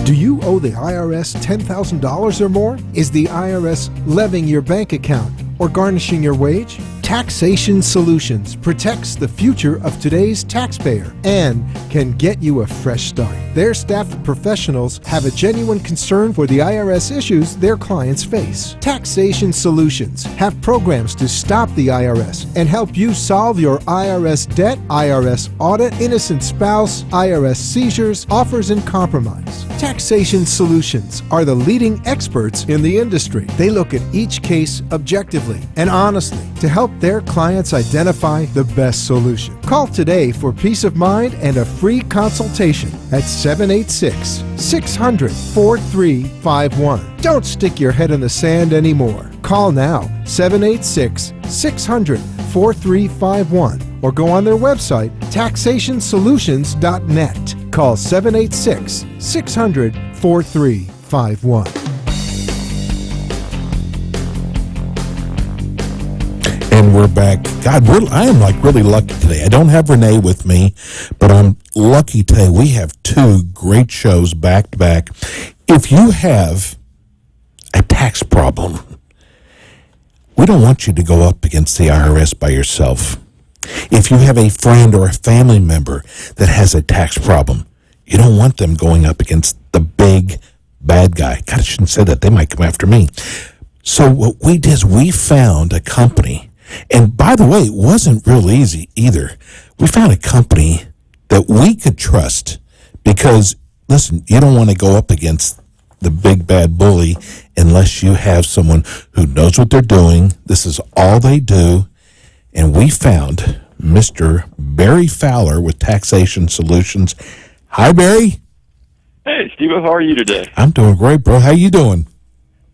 Do you owe the IRS $10,000 or more? Is the IRS levying your bank account or garnishing your wage? Taxation Solutions protects the future of today's taxpayer and can get you a fresh start. Their staff of professionals have a genuine concern for the IRS issues their clients face. Taxation Solutions have programs to stop the IRS and help you solve your IRS debt, IRS audit, innocent spouse, IRS seizures, offers, and compromise. Taxation Solutions are the leading experts in the industry. They look at each case objectively and honestly to help their clients identify the best solution. Call today for peace of mind and a free consultation at 786-600-4351. Don't stick your head in the sand anymore. Call now, 786-600-4351, or go on their website, taxationsolutions.net. Call 786-600-4351. And we're back. God, I am like really lucky today. I don't have Rene with me, but I'm lucky today. We have two great shows back to back. If you have a tax problem, we don't want you to go up against the IRS by yourself. If you have a friend or a family member that has a tax problem, you don't want them going up against the big bad guy. God, I shouldn't say that. They might come after me. So what we did is we found a company. And by the way, it wasn't real easy either. We found a company that we could trust because, listen, you don't want to go up against the big bad bully unless you have someone who knows what they're doing. This is all they do. And we found Mr. Barry Fowler with Taxation Solutions. Hi, Barry. Hey, Steve, how are you today? I'm doing great, bro. How you doing?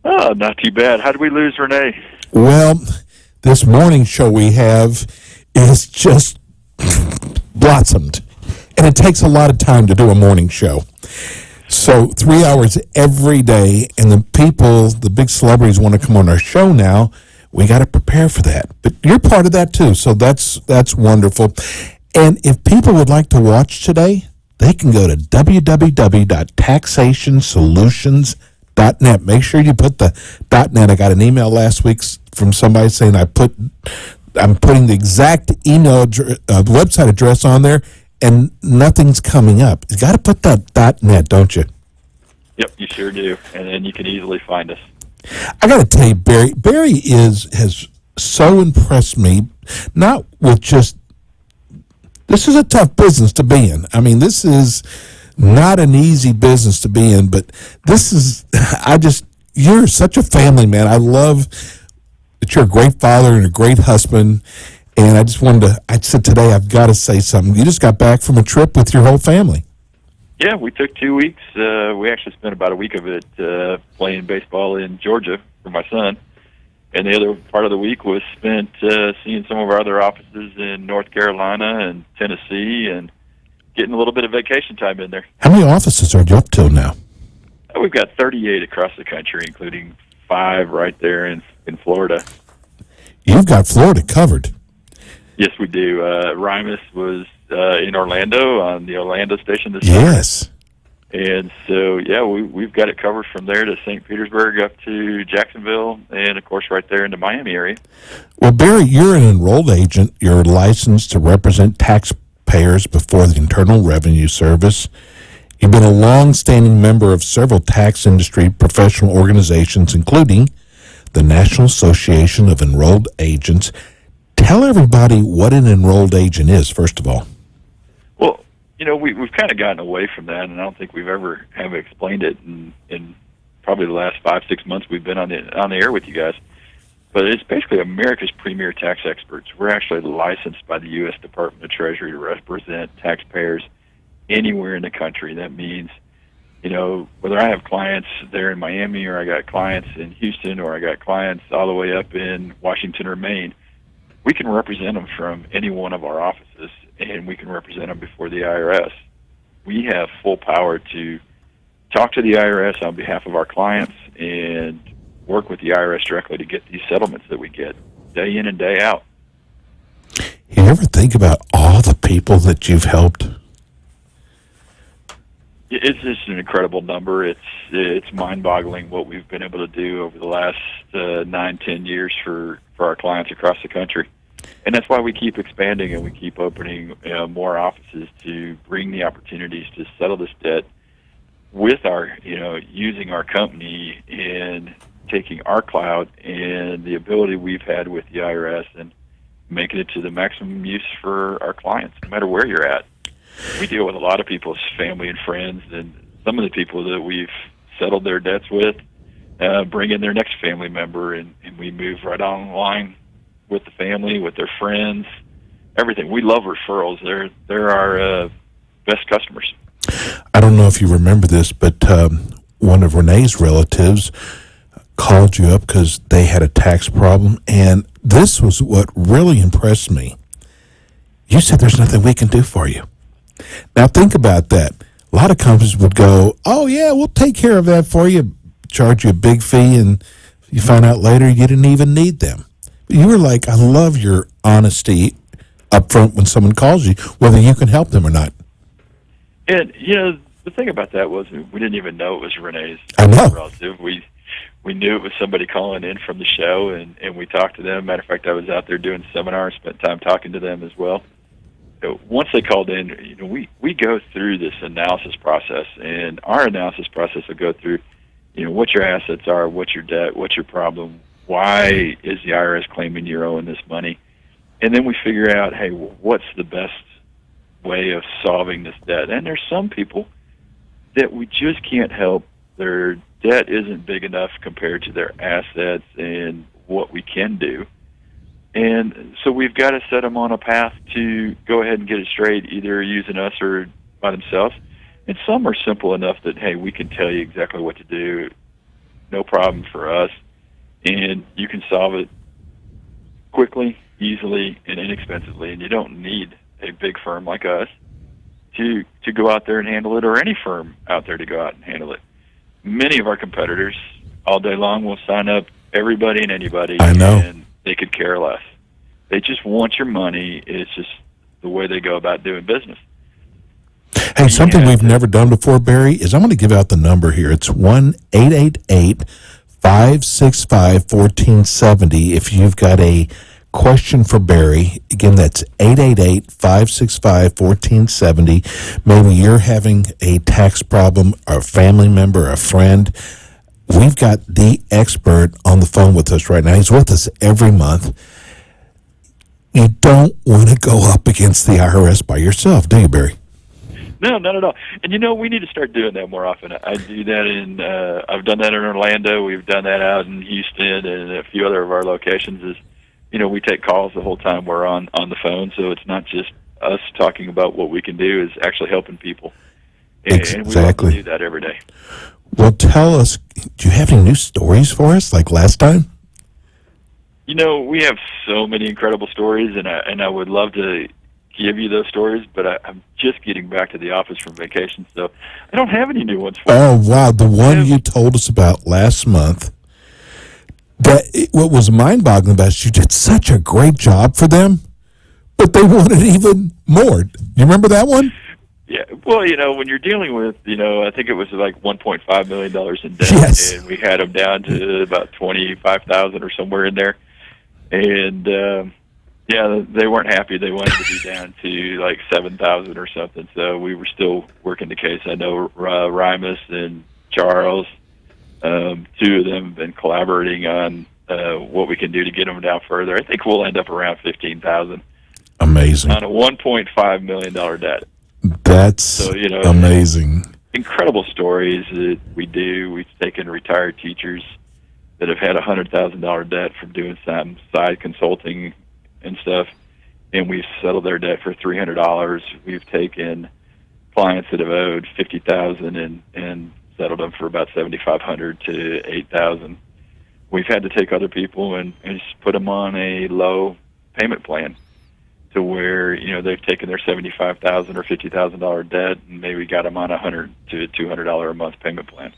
Oh, not too bad. How did we lose Rene? Well, this morning show we have is just blossomed. And it takes a lot of time to do a morning show. So 3 hours every day, and the people, the big celebrities want to come on our show now. We got to prepare for that. But you're part of that too, so that's wonderful. And if people would like to watch today, they can go to www.taxationsolutions.net. Make sure you put the .net. I got an email last week from somebody saying I'm putting the exact email website address on there, and nothing's coming up. You got to put that .net, don't you? Yep, you sure do, and then you can easily find us. I got to tell you, Barry has so impressed me. Not with just this is a tough business to be in. I mean, this is not an easy business to be in, but this is. You're such a family man. I love that you're a great father and a great husband. And I just I said today, I've got to say something. You just got back from a trip with your whole family. Yeah, we took 2 weeks. We actually spent about a week of it playing baseball in Georgia for my son. And the other part of the week was spent seeing some of our other offices in North Carolina and Tennessee and getting a little bit of vacation time in there. How many offices are you up to now? We've got 38 across the country, including 5 right there in Florida. You've got Florida covered. Yes, we do. Renes was in Orlando on the Orlando station this Yes. summer. And so, yeah, we've got it covered from there to St. Petersburg up to Jacksonville and, of course, right there in the Miami area. Well, Barry, you're an enrolled agent. You're licensed to represent taxpayers before the Internal Revenue Service. You've been a long-standing member of several tax industry professional organizations, including the National Association of Enrolled Agents. Tell everybody what an enrolled agent is, first of all. Well, we've kind of gotten away from that, and I don't think we've ever have explained it in probably the last 5-6 months we've been on the air with you guys. But it's basically America's premier tax experts. We're actually licensed by the U.S. Department of Treasury to represent taxpayers anywhere in the country. That means, whether I have clients there in Miami or I got clients in Houston or I got clients all the way up in Washington or Maine, we can represent them from any one of our offices, and we can represent them before the IRS. We have full power to talk to the IRS on behalf of our clients and work with the IRS directly to get these settlements that we get day in and day out. You ever think about all the people that you've helped? It's just an incredible number. It's mind-boggling what we've been able to do over the last 9-10 years for our clients across the country, and that's why we keep expanding and we keep opening more offices to bring the opportunities to settle this debt with our using our company and taking our clout and the ability we've had with the IRS and making it to the maximum use for our clients, no matter where you're at. We deal with a lot of people's family and friends, and some of the people that we've settled their debts with bring in their next family member, and we move right on line with the family, with their friends, everything. We love referrals. They're our best customers. I don't know if you remember this, but one of Rene's relatives called you up because they had a tax problem, and this was what really impressed me. You said there's nothing we can do for you. Now think about that. A lot of companies would go, oh yeah, we'll take care of that for you, charge you a big fee, and you find out later you didn't even need them. But you were like, I love your honesty up front when someone calls you, whether you can help them or not. And the thing about that was we didn't even know it was Rene's relative. We knew it was somebody calling in from the show, and we talked to them. Matter of fact, I was out there doing seminars, spent time talking to them as well. So once they called in, we go through this analysis process, and our analysis process will go through, what your assets are, what's your debt, what's your problem, why is the IRS claiming you're owing this money, and then we figure out, hey, what's the best way of solving this debt. And there's some people that we just can't help. Their debt isn't big enough compared to their assets and what we can do. And so we've got to set them on a path to go ahead and get it straight, either using us or by themselves. And some are simple enough that, hey, we can tell you exactly what to do, no problem for us, and you can solve it quickly, easily, and inexpensively. And you don't need a big firm like us to go out there and handle it, or any firm out there to go out and handle it. Many of our competitors all day long will sign up everybody and anybody. I know. And they could care less. They just want your money. It's just the way they go about doing business. Hey, something we've never done before, Barry, is I'm going to give out the number here. It's 1-888-565-1470 if you've got a question for Barry. Again, that's 888-565-1470. Maybe you're having a tax problem, or a family member, a friend. We've got the expert on the phone with us right now. He's with us every month. You don't want to go up against the IRS by yourself, do you, Barry? No, not at all. And we need to start doing that more often. I do that I've done that in Orlando. We've done that out in Houston and a few other of our locations. We take calls the whole time we're on the phone, so it's not just us talking about what we can do, is actually helping people. Exactly. And we love to do that every day. Well, tell us, do you have any new stories for us, like last time? We have so many incredible stories, and I would love to give you those stories, but I'm just getting back to the office from vacation, so I don't have any new ones for you. Oh, wow. The one you told us about last month, what was mind-boggling about it, you did such a great job for them, but they wanted even more. You remember that one? Yeah. Well, when you're dealing with, I think it was like $1.5 million in debt, yes, and we had them down to about $25,000 or somewhere in there. And, they weren't happy. They wanted to be down to like $7,000 or something. So we were still working the case. I know Renes and Charles, two of them have been collaborating on what we can do to get them down further. I think we'll end up around $15,000. Amazing. On a $1.5 million debt. That's amazing. Incredible stories that we do. We've taken retired teachers that have had $100,000 debt from doing some side consulting and stuff, and we've settled their debt for $300. We've taken clients that have owed $50,000 and settled them for about $7,500 to $8,000. We've had to take other people and just put them on a low payment plan, to where they've taken their $75,000 or $50,000 debt and maybe got them on $100 to $200 a month payment plan.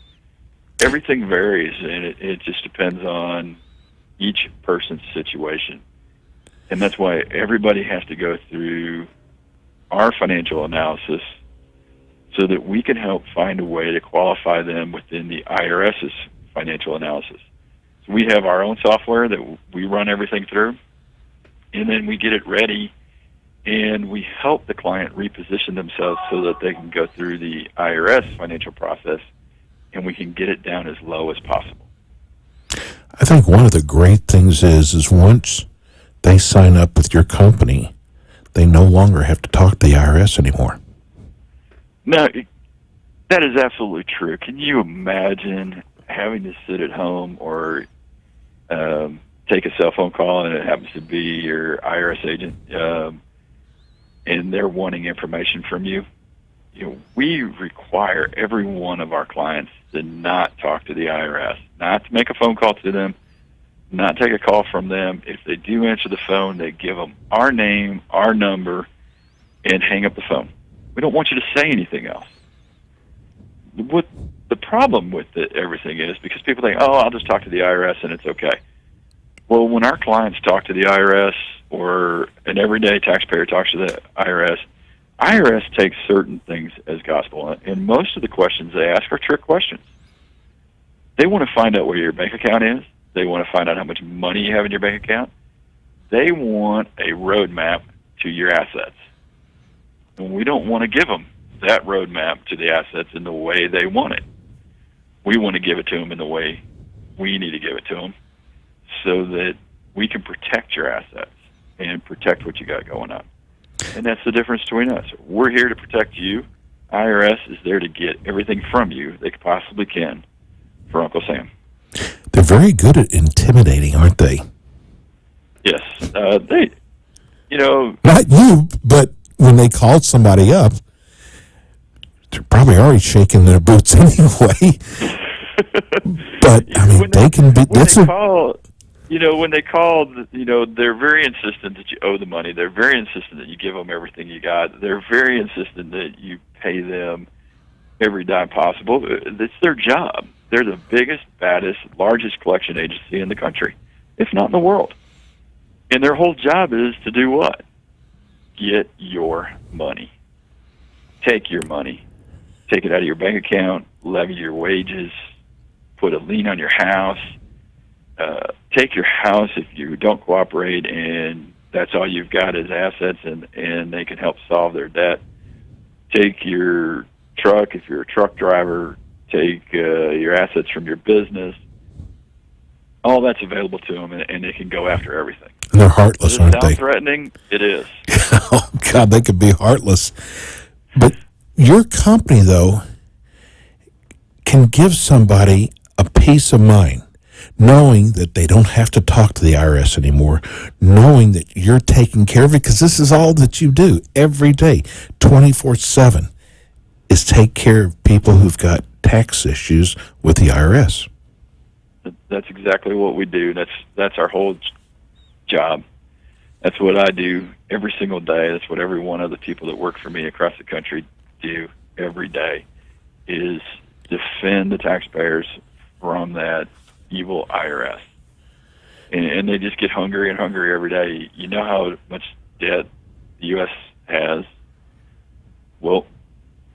Everything varies, and it just depends on each person's situation. And that's why everybody has to go through our financial analysis so that we can help find a way to qualify them within the IRS's financial analysis. So we have our own software that we run everything through, and then we get it ready, and we help the client reposition themselves so that they can go through the IRS financial process, and we can get it down as low as possible. I think one of the great things is once they sign up with your company, they no longer have to talk to the IRS anymore. No, that is absolutely true. Can you imagine having to sit at home or take a cell phone call and it happens to be your IRS agent and they're wanting information from you? We require every one of our clients to not talk to the IRS, not to make a phone call to them, not take a call from them. If they do answer the phone, they give them our name, our number, and hang up the phone. We don't want you to say anything else. What the problem with everything is, because people think, oh, I'll just talk to the IRS and it's okay. Well, when our clients talk to the IRS or an everyday taxpayer talks to the IRS takes certain things as gospel, and most of the questions they ask are trick questions. They want to find out where your bank account is. They want to find out how much money you have in your bank account. They want a roadmap to your assets. And we don't want to give them that roadmap to the assets in the way they want it. We want to give it to them in the way we need to give it to them so that we can protect your assets and protect what you got going on. And that's the difference between us. We're here to protect you. IRS is there to get everything from you they possibly can for Uncle Sam. They're very good at intimidating, aren't they? Yes. They, Not you, but when they called somebody up, they're probably already shaking their boots anyway. But, I mean, they can be... When they call, they're very insistent that you owe the money. They're very insistent that you give them everything you got. They're very insistent that you pay them every dime possible. It's their job. They're the biggest, baddest, largest collection agency in the country, if not in the world. And their whole job is to do what? Get your money. Take your money. Take it out of your bank account, levy your wages, put a lien on your house, take your house if you don't cooperate and that's all you've got is assets and they can help solve their debt. Take your truck if you're a truck driver, take your assets from your business. All that's available to them and they can go after everything. And they're heartless, aren't they? Does it sound threatening? It is. Oh, God, they could be heartless. But your company, though, can give somebody a peace of mind, knowing that they don't have to talk to the IRS anymore, knowing that you're taking care of it, because this is all that you do every day, 24/7, is take care of people who've got tax issues with the IRS. That's exactly what we do. That's our whole job. That's what I do every single day. That's what every one of the people that work for me across the country do every day, is defend the taxpayers from that evil IRS. And they just get hungrier and hungrier every day. You know how much debt the U.S. has? Well,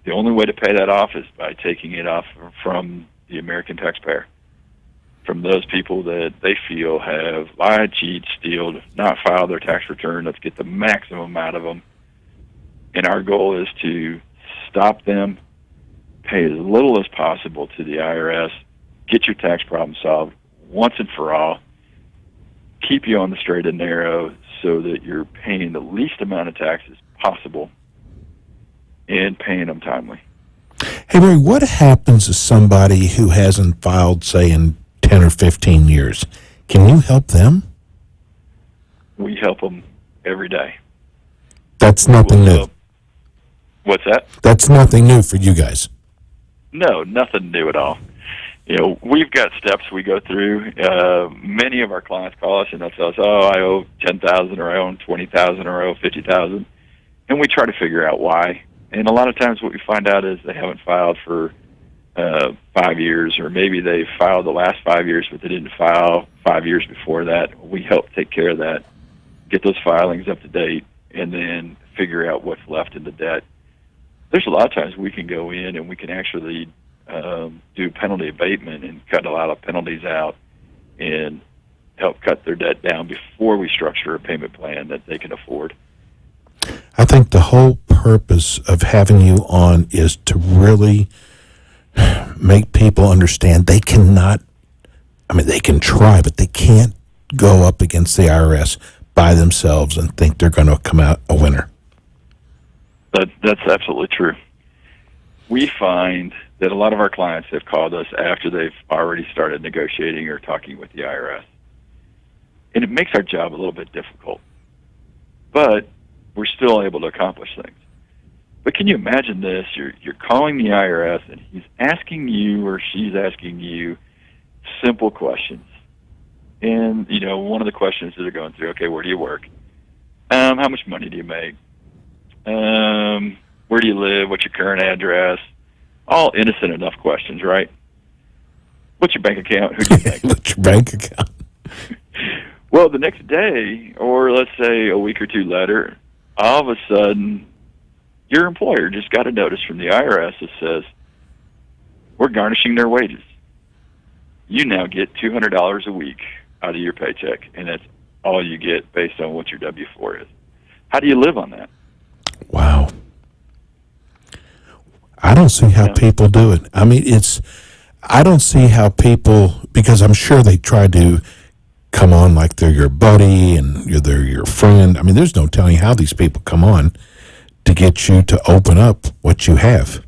the only way to pay that off is by taking it off from the American taxpayer, from those people that they feel have lied, cheated, stealed, not filed their tax return. Let's get the maximum out of them. And our goal is to stop them, pay as little as possible to the IRS, get your tax problem solved once and for all, keep you on the straight and narrow so that you're paying the least amount of taxes possible and paying them timely. Hey, Ray, what happens to somebody who hasn't filed, say, in 10 or 15 years? Can you help them? We help them every day. That's nothing new. What's that? That's nothing new for you guys. No, nothing new at all. We've got steps we go through. Many of our clients call us and they'll tell us, "Oh, I owe $10,000, or I owe $20,000, or I owe $50,000," and we try to figure out why. And a lot of times, what we find out is they haven't filed for 5 years, or maybe they filed the last 5 years, but they didn't file 5 years before that. We help take care of that, get those filings up to date, and then figure out what's left in the debt. there's a lot of times we can go in and we can actually do penalty abatement and cut a lot of penalties out and help cut their debt down before we structure a payment plan that they can afford. I think the whole purpose of having you on is to really make people understand they cannot, I mean, they can try, but they can't go up against the IRS by themselves and think they're going to come out a winner. That's absolutely true. We find that a lot of our clients have called us after they've already started negotiating or talking with the IRS. And it makes our job a little bit difficult. But we're still able to accomplish things. But can you imagine this? You're calling the IRS and he's asking you or she's asking you simple questions. And, one of the questions that they're going through, okay, where do you work? How much money do you make? Where do you live? What's your current address? All innocent enough questions, right? What's your bank account? Who do you bank with? What's your bank account? Well, the next day, or let's say a week or two later, all of a sudden, your employer just got a notice from the IRS that says, we're garnishing their wages. You now get $200 a week out of your paycheck, and that's all you get based on what your W-4 is. How do you live on that? Wow. I don't see how people do it. I mean, I don't see how people, because I'm sure they try to come on like they're your buddy and they're your friend. I mean, there's no telling how these people come on to get you to open up what you have.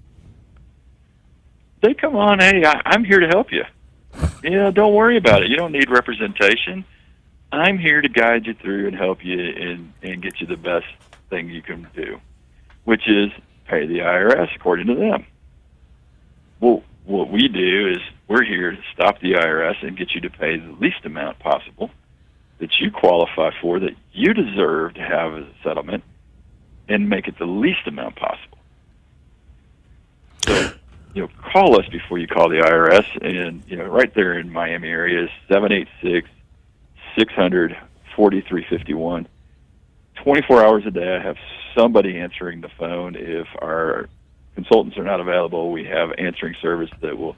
They come on, hey, I'm here to help you. Yeah, don't worry about it. You don't need representation. I'm here to guide you through and help you and get you the best thing you can do, which is pay the IRS according to them. Well, what we do is we're here to stop the IRS and get you to pay the least amount possible that you qualify for, that you deserve to have as a settlement, and make it the least amount possible. So, call us before you call the IRS, and, right there in Miami area is 786-600-4351. 24 hours a day, I have somebody answering the phone. If our consultants are not available, we have answering service that will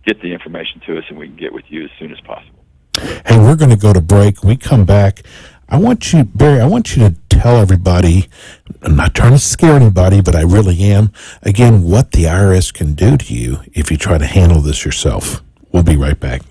get the information to us, and we can get with you as soon as possible. Hey, we're going to go to break. When we come back, Barry, I want you to tell everybody, I'm not trying to scare anybody, but I really am, again, what the IRS can do to you if you try to handle this yourself. We'll be right back.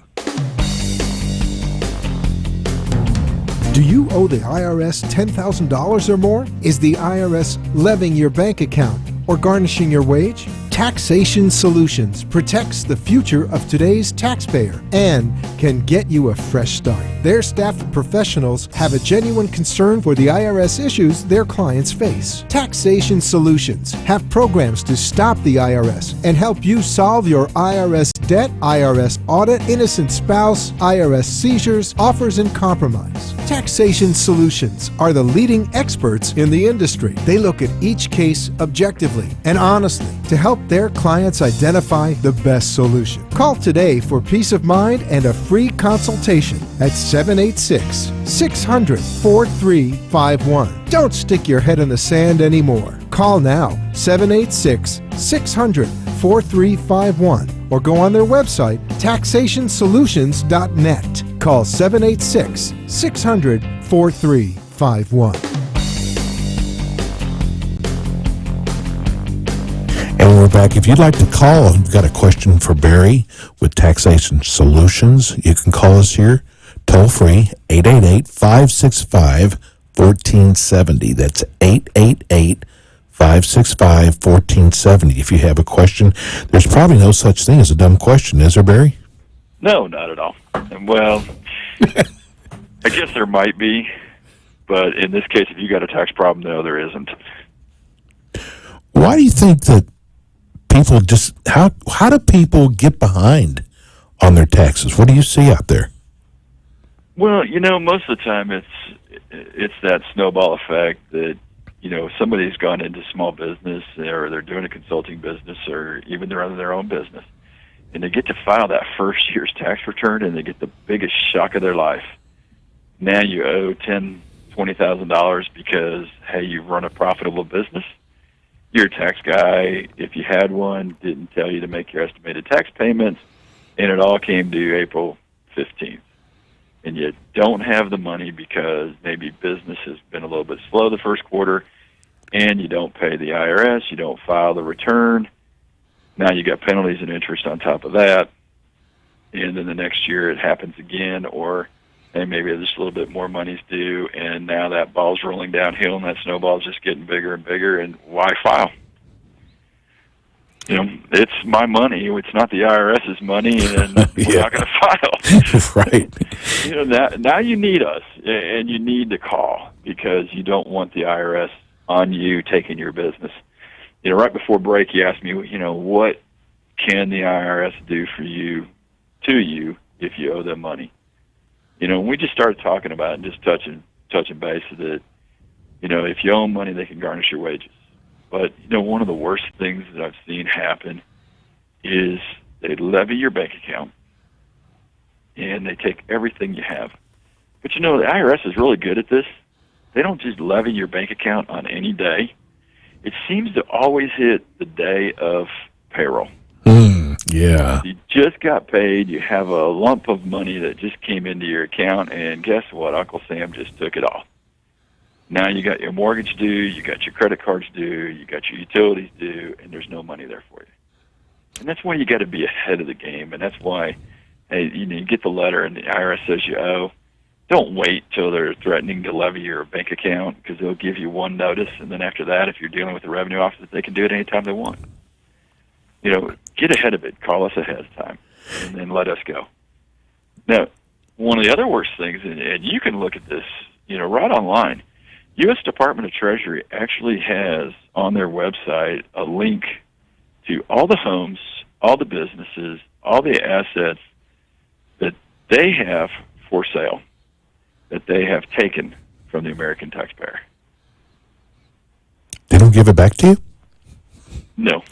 Do you owe the IRS $10,000 or more? Is the IRS levying your bank account or garnishing your wage? Taxation Solutions protects the future of today's taxpayer and can get you a fresh start. Their staff of professionals have a genuine concern for the IRS issues their clients face. Taxation Solutions have programs to stop the IRS and help you solve your IRS debt, IRS audit, innocent spouse, IRS seizures, offers, and compromise. Taxation Solutions are the leading experts in the industry. They look at each case objectively and honestly to help their clients identify the best solution. Call today for peace of mind and a free consultation at 786-600-4351. Don't stick your head in the sand anymore. Call now, 786-600-4351, or go on their website, taxationsolutions.net. Call 786-600-4351. And we're back. If you'd like to call and you've got a question for Barry with Taxation Solutions, you can call us here toll free, 888-565-1470. That's 888-565-1470. If you have a question, there's probably no such thing as a dumb question, is there, Barry? No, not at all. Well, I guess there might be, but in this case, if you got a tax problem, no, there isn't. Why do you think that people just, how do people get behind on their taxes? What do you see out there? Well, most of the time it's that snowball effect that, somebody's gone into small business or they're doing a consulting business or even they're running their own business, and they get to file that first year's tax return and they get the biggest shock of their life. Now you owe $10,000, $20,000 because, hey, you've run a profitable business. your tax guy, if you had one, didn't tell you to make your estimated tax payments, and it all came due April 15th. And you don't have the money because maybe business has been a little bit slow the first quarter, and you don't pay the IRS, you don't file the return. Now you got penalties and interest on top of that, and then the next year it happens again, or hey, maybe just a little bit more money's due, and now that ball's rolling downhill, and that snowball's just getting bigger and bigger, and why file? It's my money. It's not the IRS's money, and we're not going to file. Right. Now you need us, and you need to call because you don't want the IRS on you taking your business. Right before break, you asked me, what can the IRS do for you, to you, if you owe them money? We just started talking about it and just touching base that, if you owe them money, they can garnish your wages. But, one of the worst things that I've seen happen is they levy your bank account, and they take everything you have. But, the IRS is really good at this. They don't just levy your bank account on any day. It seems to always hit the day of payroll. Yeah. You just got paid. You have a lump of money that just came into your account, and guess what? Uncle Sam just took it all. Now you got your mortgage due, you got your credit cards due, you got your utilities due, and there's no money there for you. And that's why you got to be ahead of the game, and that's why, hey, you get the letter and the IRS says you owe. Don't wait till they're threatening to levy your bank account because they'll give you one notice, and then after that, if you're dealing with the revenue office, they can do it anytime they want. Get ahead of it. Call us ahead of time, and then let us go. Now, one of the other worst things, and you can look at this, right online, U.S. Department of Treasury actually has on their website a link to all the homes, all the businesses, all the assets that they have for sale, that they have taken from the American taxpayer. They don't give it back to you? No.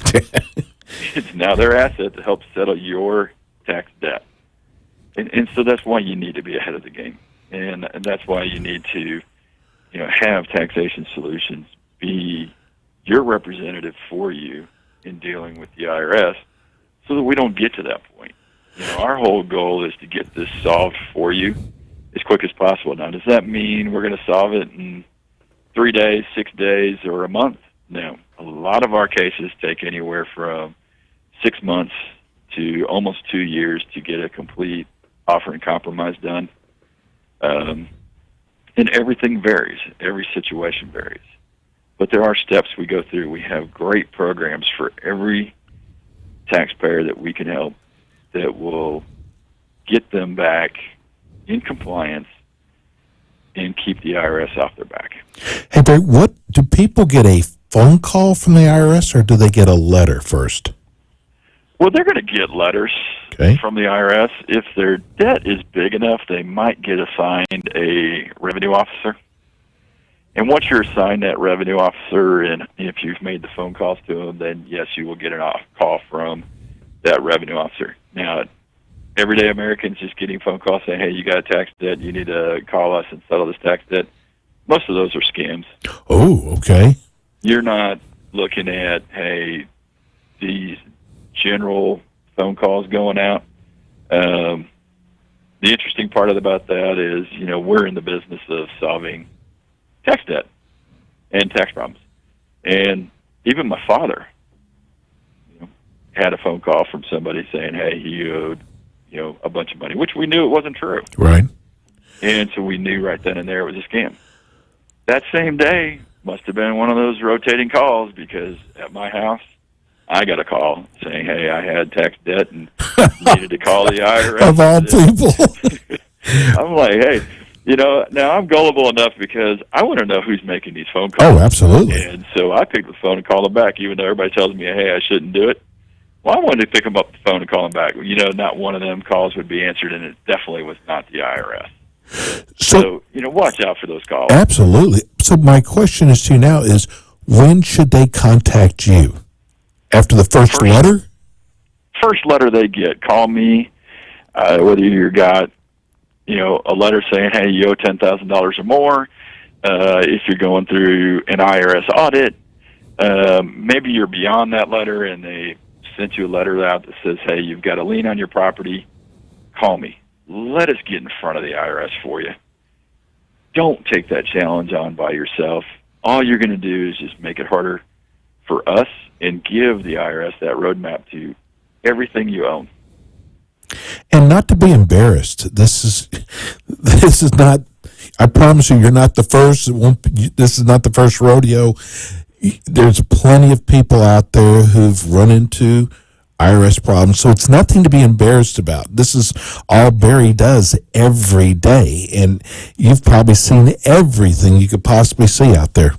It's now their asset to help settle your tax debt. And so that's why you need to be ahead of the game. And that's why you need to have Taxation Solutions be your representative for you in dealing with the IRS so that we don't get to that point. Our whole goal is to get this solved for you as quick as possible. Now, does that mean we're going to solve it in 3 days, 6 days, or a month? No. A lot of our cases take anywhere from 6 months to almost 2 years to get a complete offer and compromise done. And everything varies. Every situation varies. But there are steps we go through. We have great programs for every taxpayer that we can help that will get them back in compliance and keep the IRS off their back. Hey, Barry, what do people get a phone call from the IRS, or do they get a letter first? Well, they're going to get letters from the IRS. If their debt is big enough, they might get assigned a revenue officer. And once you're assigned that revenue officer, and if you've made the phone calls to them, then yes, you will get a call from that revenue officer. Now, everyday Americans just getting phone calls saying, hey, you got a tax debt, you need to call us and settle this tax debt. Most of those are scams. Oh, okay. You're not looking at, hey, these general phone calls going out. The interesting part about that is, we're in the business of solving tax debt and tax problems. And even my father, had a phone call from somebody saying, hey, he owed, a bunch of money, which we knew it wasn't true. Right. And so we knew right then and there it was a scam. That same day must have been one of those rotating calls because at my house, I got a call saying, hey, I had tax debt and needed to call the IRS. Of all people. I'm like, hey, now I'm gullible enough because I want to know who's making these phone calls. Oh, absolutely. And so I picked the phone and called them back, even though everybody tells me, hey, I shouldn't do it. Well, I wanted to pick them up the phone and call them back. Not one of them calls would be answered, and it definitely was not the IRS. So watch out for those calls. Absolutely. So my question is to you now is, when should they contact you? After the first letter? First letter they get, call me, whether you got, a letter saying, hey, you owe $10,000 or more. If you're going through an IRS audit, Maybe you're beyond that letter and they sent you a letter out that says, hey, you've got a lien on your property. Call me. Let us get in front of the IRS for you. Don't take that challenge on by yourself. All you're going to do is just make it harder for us and give the IRS that roadmap to everything you own. And not to be embarrassed. This is not. I promise you're not the first. This is not the first rodeo. There's plenty of people out there who've run into IRS problems, so it's nothing to be embarrassed about. This is all Barry does every day, and you've probably seen everything you could possibly see out there.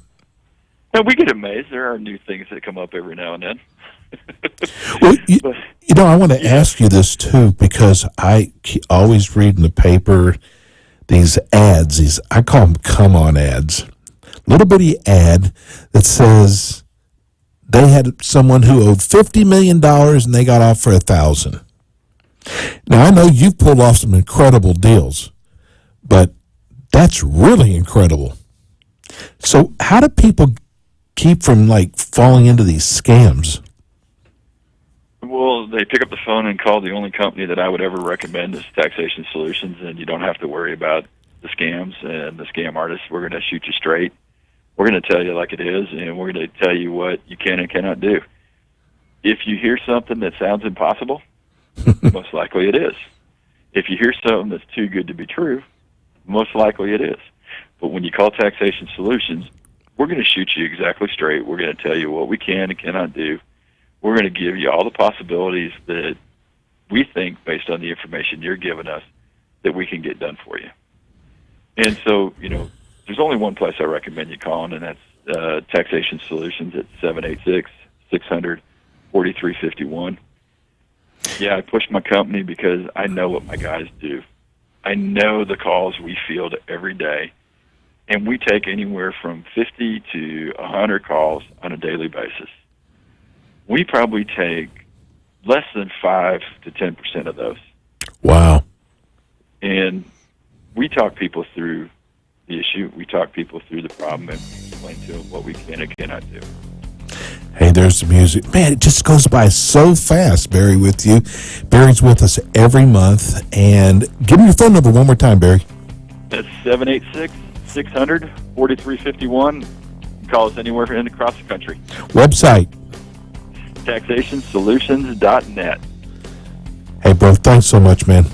And we get amazed. There are new things that come up every now and then. Well, I want to ask you this too, because I always read in the paper these ads. I call them come-on ads. Little bitty ad that says they had someone who owed $50 million and they got off for $1,000. Now, I know you've pulled off some incredible deals, but that's really incredible. So how do people keep from falling into these scams? Well, they pick up the phone and call the only company that I would ever recommend is Taxation Solutions, and you don't have to worry about the scams and the scam artists. We're going to shoot you straight. We're going to tell you like it is, and we're going to tell you what you can and cannot do. If you hear something that sounds impossible, most likely it is. If you hear something that's too good to be true, most likely it is. But when you call Taxation Solutions, we're going to shoot you exactly straight. We're going to tell you what we can and cannot do. We're going to give you all the possibilities that we think, based on the information you're giving us, that we can get done for you. And so, there's only one place I recommend you calling, and that's Taxation Solutions at 786-600-4351. Yeah, I push my company because I know what my guys do. I know the calls we field every day, and we take anywhere from 50 to 100 calls on a daily basis. We probably take less than 5 to 10% of those. Wow. And we talk people through the issue. We talk people through the problem and explain to them what we can and cannot do. Hey, there's the music. Man, it just goes by so fast, Barry, with you. Barry's with us every month. And give me your phone number one more time, Barry. That's 786-600-4351. Call us anywhere across the country. Website? TaxationSolutions.net. Hey, bro, thanks so much, man.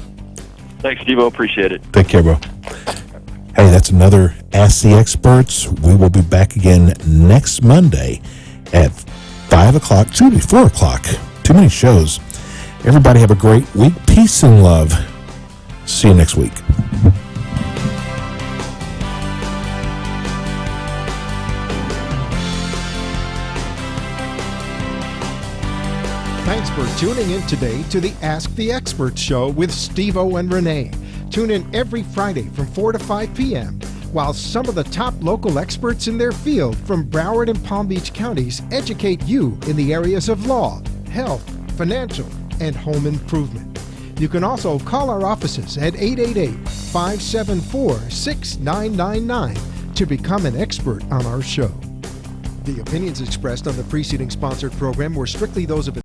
Thanks, Steve O. Appreciate it. Take care, bro. Hey, that's another Ask the Experts. We will be back again next Monday at 5 o'clock, 4 o'clock. Too many shows. Everybody have a great week. Peace and love. See you next week. Thanks for tuning in today to the Ask the Experts show with Steve O and Rene. Tune in every Friday from 4 to 5 p.m. while some of the top local experts in their field from Broward and Palm Beach counties educate you in the areas of law, health, financial, and home improvement. You can also call our offices at 888-574-6999 to become an expert on our show. The opinions expressed on the preceding sponsored program were strictly those of